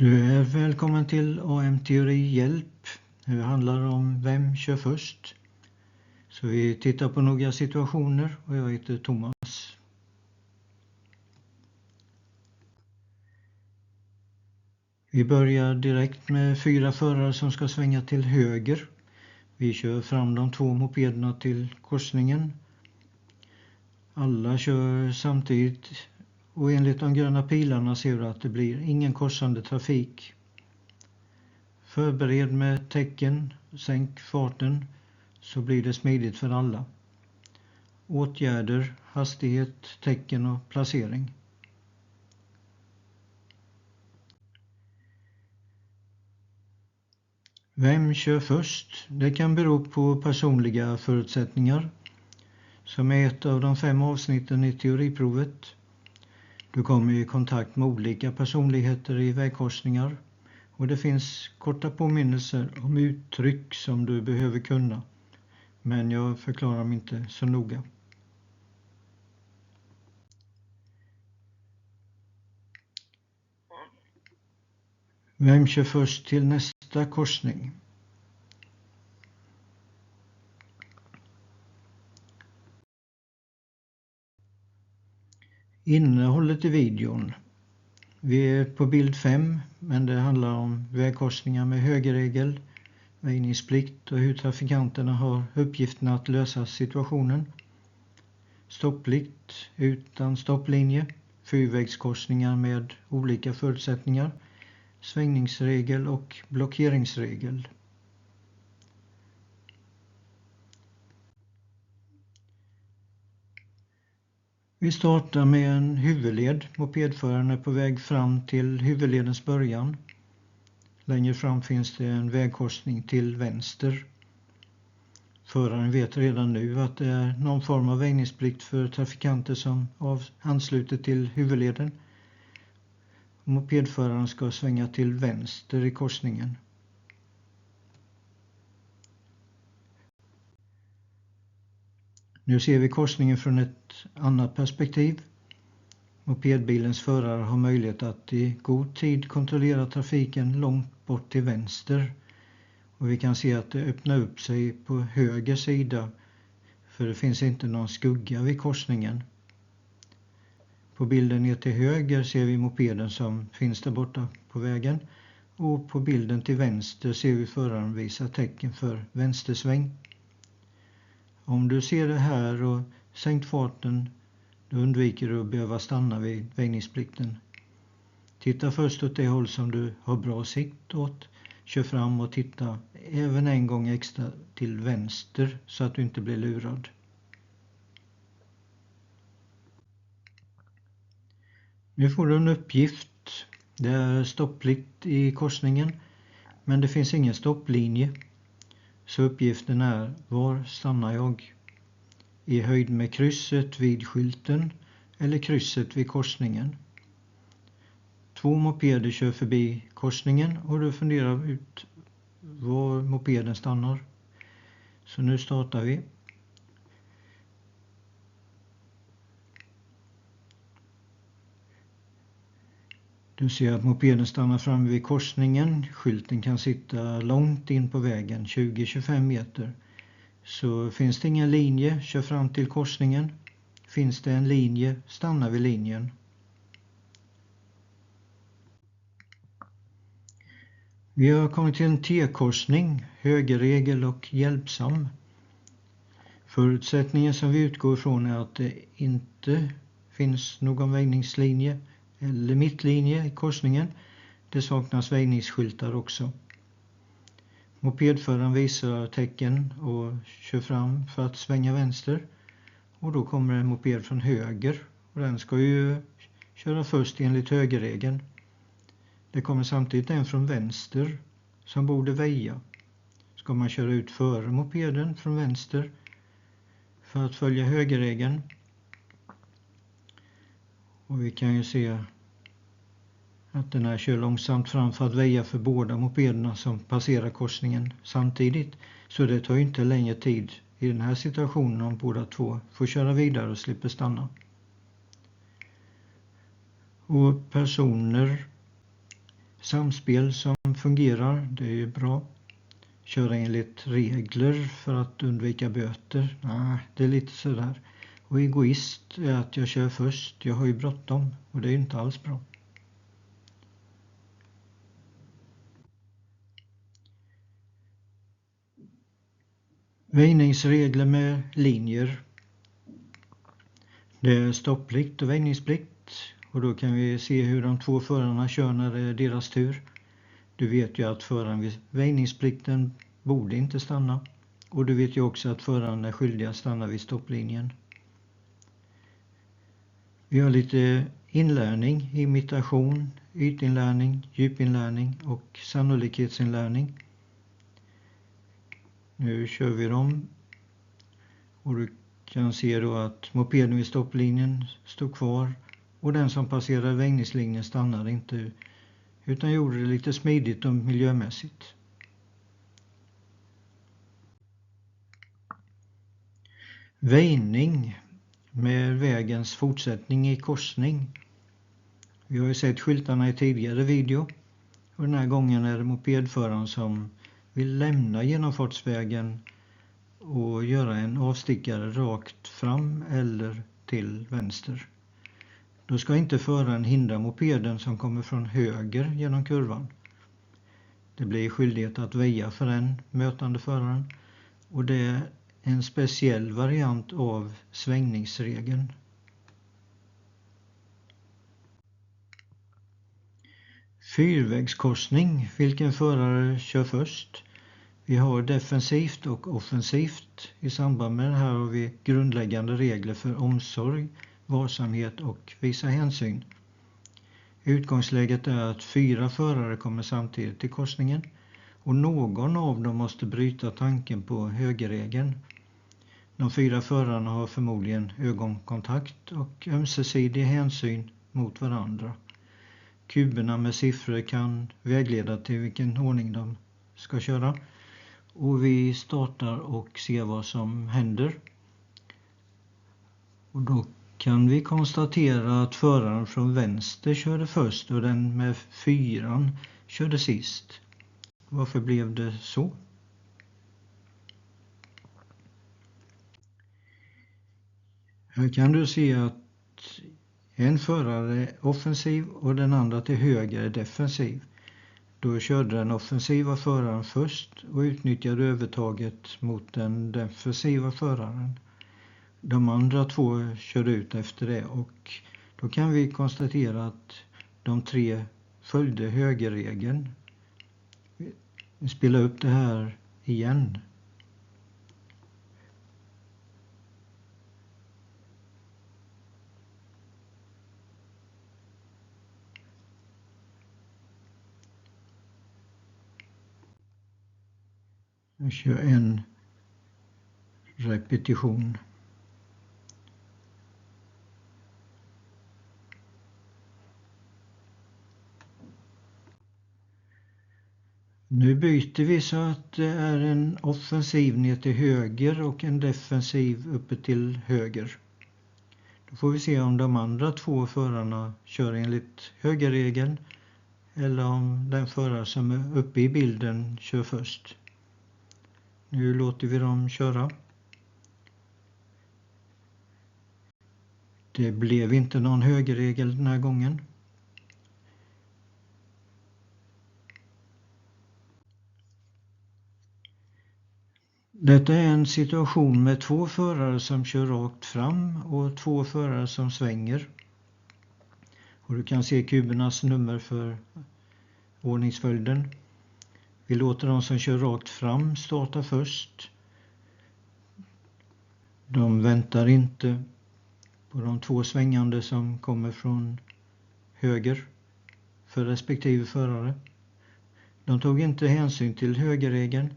Du är välkommen till AM Teori Hjälp. Det handlar om vem kör först. Så vi tittar på några situationer och jag heter Thomas. Vi börjar direkt med 4 förare som ska svänga till höger. Vi kör fram de 2 mopederna till korsningen. Alla kör samtidigt och enligt de gröna pilarna ser du att det blir ingen korsande trafik. Förbered med tecken, sänk farten så blir det smidigt för alla. Åtgärder, hastighet, tecken och placering. Vem kör först? Det kan bero på personliga förutsättningar, som är ett av de 5 avsnitten i teoriprovet. Du kommer i kontakt med olika personligheter i vägkorsningar och det finns korta påminnelser om uttryck som du behöver kunna, men jag förklarar dem inte så noga. Vem kör först till nästa korsning? Innehållet i videon. Vi är på bild 5, men det handlar om vägkorsningar med högerregel, väjningsplikt och hur trafikanterna har uppgiften att lösa situationen. Stopplikt utan stopplinje, fyrvägskorsningar med olika förutsättningar, svängningsregel och blockeringsregel. Vi startar med en huvudled. Mopedföraren är på väg fram till huvudledens början. Längre fram finns det en vägkorsning till vänster. Föraren vet redan nu att det är någon form av väjningsplikt för trafikanter som ansluter till huvudleden. Mopedföraren ska svänga till vänster i korsningen. Nu ser vi korsningen från ett annat perspektiv. Mopedbilens förare har möjlighet att i god tid kontrollera trafiken långt bort till vänster. Och vi kan se att det öppnar upp sig på höger sida, för det finns inte någon skugga vid korsningen. På bilden ner till höger ser vi mopeden som finns där borta på vägen. Och på bilden till vänster ser vi föraren visa tecken för vänstersväng. Om du ser det här och sänkt farten, då undviker du att behöva stanna vid väjningsplikten. Titta först åt det håll som du har bra sikt åt. Kör fram och titta även en gång extra till vänster så att du inte blir lurad. Nu får du en uppgift. Det är stopplikt i korsningen, men det finns ingen stopplinje. Så uppgiften är: var stannar jag? I höjd med krysset vid skylten eller krysset vid korsningen. 2 mopeder kör förbi korsningen och du funderar ut var mopeden stannar. Så nu startar vi. Du ser att mopeden stannar framme vid korsningen. Skylten kan sitta långt in på vägen, 20-25 meter. Så finns det ingen linje, kör fram till korsningen. Finns det en linje, stanna vid linjen. Vi har kommit till en T-korsning, högerregel och hjälpsam. Förutsättningen som vi utgår från är att det inte finns någon väjningslinje eller mittlinje i korsningen. Det saknas väjningsskyltar också. Mopedföraren visar tecken och kör fram för att svänga vänster. Och då kommer en moped från höger och den ska ju köra först enligt högerregeln. Det kommer samtidigt en från vänster som borde väja. Ska man köra ut före mopeden från vänster för att följa högerregeln. Och vi kan ju se att den här kör långsamt fram för att väja för båda mopederna som passerar korsningen samtidigt. Så det tar inte längre tid i den här situationen om båda 2 får köra vidare och slipper stanna. Och personer samspel som fungerar, det är ju bra. Köra enligt regler för att undvika böter, nej, det är lite sådär. Och egoist är att jag kör först, jag har ju bråttom och det är inte alls bra. Väjningsregler med linjer. Det är stopplikt och väjningsplikt och då kan vi se hur de två förarna kör när det är deras tur. Du vet ju att föraren vid väjningsplikten borde inte stanna och du vet ju också att föraren är skyldig att stanna vid stopplinjen. Vi har lite inlärning, imitation, ytinlärning, djupinlärning och sannolikhetsinlärning. Nu kör vi dem och du kan se då att mopeden vid stopplinjen står kvar och den som passerar väjningslinjen stannar inte utan gjorde det lite smidigt och miljömässigt. Väjning med vägens fortsättning i korsning. Vi har ju sett skyltarna i tidigare video och den här gången är det mopedföraren som vill lämna genomfartsvägen och göra en avstickare rakt fram eller till vänster. Då ska inte föraren hindra mopeden som kommer från höger genom kurvan. Det blir skyldighet att väja för den mötande föraren och det är en speciell variant av svängningsregeln. Fyrvägskorsning, vilken förare kör först? Vi har defensivt och offensivt. I samband med det här har vi grundläggande regler för omsorg, varsamhet och visa hänsyn. Utgångsläget är att 4 förare kommer samtidigt till korsningen och någon av dem måste bryta tanken på högerregeln. De 4 förarna har förmodligen ögonkontakt och ömsesidig hänsyn mot varandra. Kuberna med siffror kan vägleda till vilken ordning de ska köra. Och vi startar och ser vad som händer. Och då kan vi konstatera att föraren från vänster körde först och den med 4 körde sist. Varför blev det så? Här kan du se att en förare är offensiv och den andra till höger är defensiv. Då körde den offensiva föraren först och utnyttjade övertaget mot den defensiva föraren. De andra 2 körde ut efter det och då kan vi konstatera att de 3 följde högerregeln. Vi spelar upp det här igen. Jag kör en repetition. Nu byter vi så att det är en offensiv ner till höger och en defensiv uppe till höger. Då får vi se om de andra 2 förarna kör enligt högerregeln eller om den förare som är uppe i bilden kör först. Nu låter vi dem köra. Det blev inte någon högerregel den här gången. Detta är en situation med 2 förare som kör rakt fram och 2 förare som svänger. Och du kan se kubernas nummer för ordningsföljden. Vi låter de som kör rakt fram starta först. De väntar inte på de 2 svängande som kommer från höger för respektive förare. De tog inte hänsyn till högerregeln.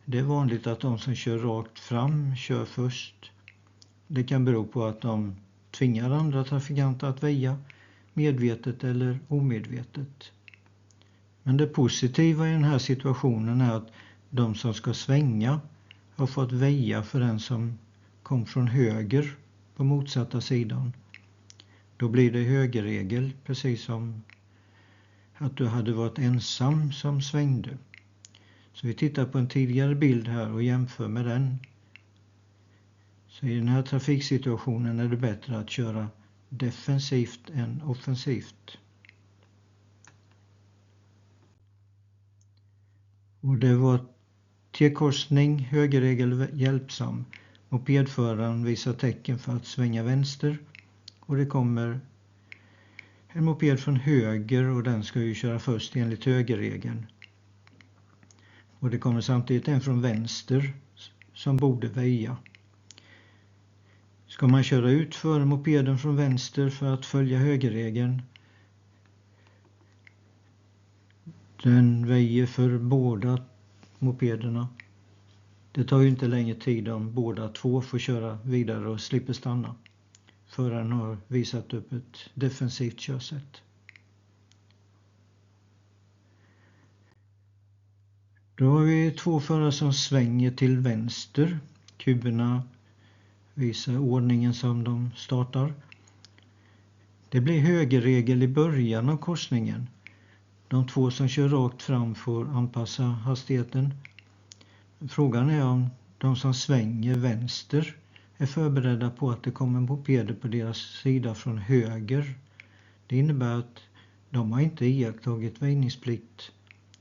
Det är vanligt att de som kör rakt fram kör först. Det kan bero på att de tvingar andra trafikanter att väja, medvetet eller omedvetet. Men det positiva i den här situationen är att de som ska svänga har fått väja för den som kom från höger på motsatta sidan. Då blir det högerregel, precis som att du hade varit ensam som svängde. Så vi tittar på en tidigare bild här och jämför med den. Så i den här trafiksituationen är det bättre att köra defensivt än offensivt. Och det var T-korsning, högerregel hjälpsam. Mopedföraren visar tecken för att svänga vänster och det kommer en moped från höger och den ska ju köra först enligt högerregeln. Och det kommer samtidigt en från vänster som borde väja. Ska man köra ut för mopeden från vänster för att följa högerregeln? Den väjer för båda mopederna. Det tar ju inte längre tid om båda två får köra vidare och slipper stanna. Föraren har visat upp ett defensivt körsätt. Då har vi två förare som svänger till vänster. Kuberna visar ordningen som de startar. Det blir högerregel i början av korsningen. De två som kör rakt fram får anpassa hastigheten. Frågan är om de som svänger vänster är förberedda på att det kommer mopeder på deras sida från höger. Det innebär att de har inte iakttagit väjningsplikt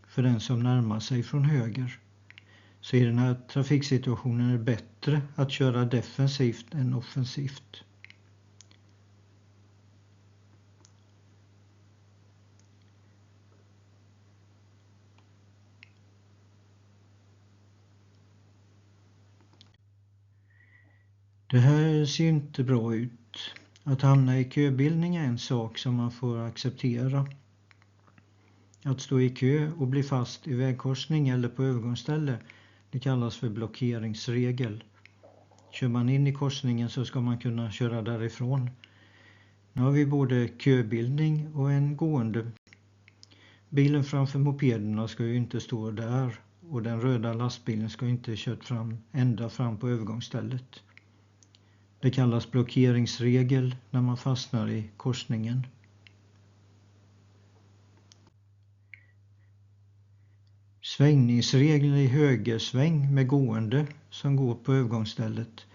för den som närmar sig från höger. Så i den här trafiksituationen är det bättre att köra defensivt än offensivt. Det här ser inte bra ut. Att hamna i köbildning är en sak som man får acceptera. Att stå i kö och bli fast i vägkorsning eller på övergångsställe, det kallas för blockeringsregel. Kör man in i korsningen så ska man kunna köra därifrån. Nu har vi både köbildning och en gående. Bilen framför mopederna ska ju inte stå där och den röda lastbilen ska inte kört fram ända fram på övergångsstället. Det kallas blockeringsregel när man fastnar i korsningen. Svängningsregel i högersväng med gående som går på övergångsstället.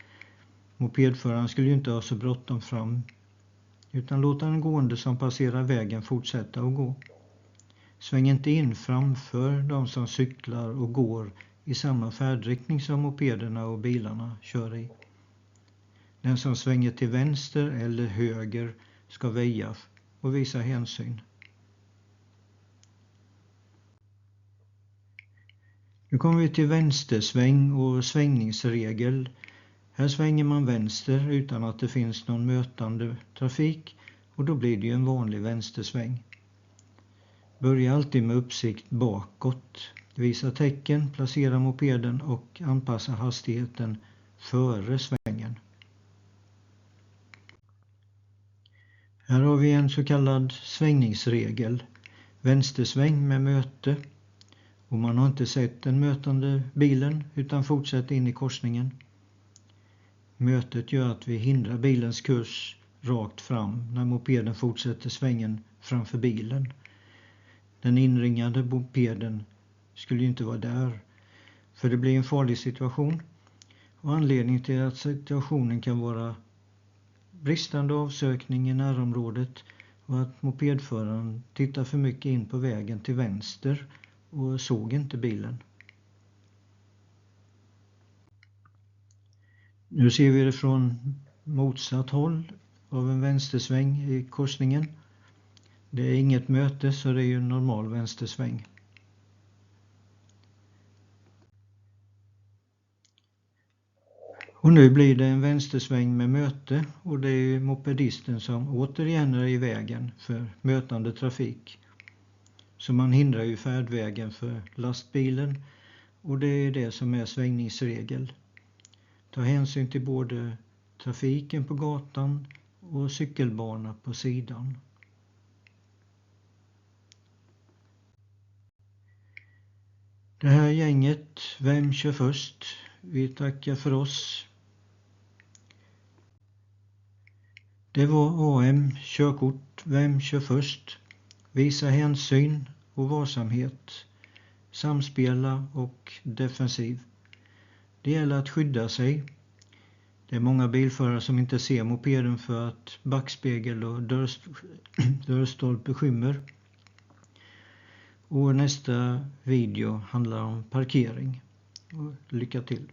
Mopedföraren skulle ju inte ha så bråttom fram utan låta den gående som passerar vägen fortsätta att gå. Sväng inte in framför de som cyklar och går i samma färdriktning som mopederna och bilarna kör i. Den som svänger till vänster eller höger ska väja och visa hänsyn. Nu kommer vi till vänstersväng och svängningsregel. Här svänger man vänster utan att det finns någon mötande trafik och då blir det ju en vanlig vänstersväng. Börja alltid med uppsikt bakåt. Visa tecken, placera mopeden och anpassa hastigheten före svängen. Här har vi en så kallad svängningsregel. Vänstersväng med möte. Och man har inte sett den mötande bilen utan fortsätter in i korsningen. Mötet gör att vi hindrar bilens kurs rakt fram när mopeden fortsätter svängen framför bilen. Den inringade mopeden skulle ju inte vara där, för det blir en farlig situation. Och anledningen till att situationen kan vara bristande avsökning i närområdet och att mopedföraren tittar för mycket in på vägen till vänster och såg inte bilen. Nu ser vi det från motsatt håll av en vänstersväng i korsningen. Det är inget möte så det är ju en normal vänstersväng. Och nu blir det en vänstersväng med möte och det är mopedisten som återigen är i vägen för mötande trafik. Så man hindrar ju färdvägen för lastbilen och det är det som är svängningsregel. Ta hänsyn till både trafiken på gatan och cykelbana på sidan. Det här gänget, vem kör först? Vi tackar för oss. Det var AM, körkort, vem kör först? Visa hänsyn och varsamhet. Samspela och defensiv. Det gäller att skydda sig. Det är många bilförare som inte ser mopeden för att backspegel och dörrstolpe skymmer. Och nästa video handlar om parkering. Lycka till!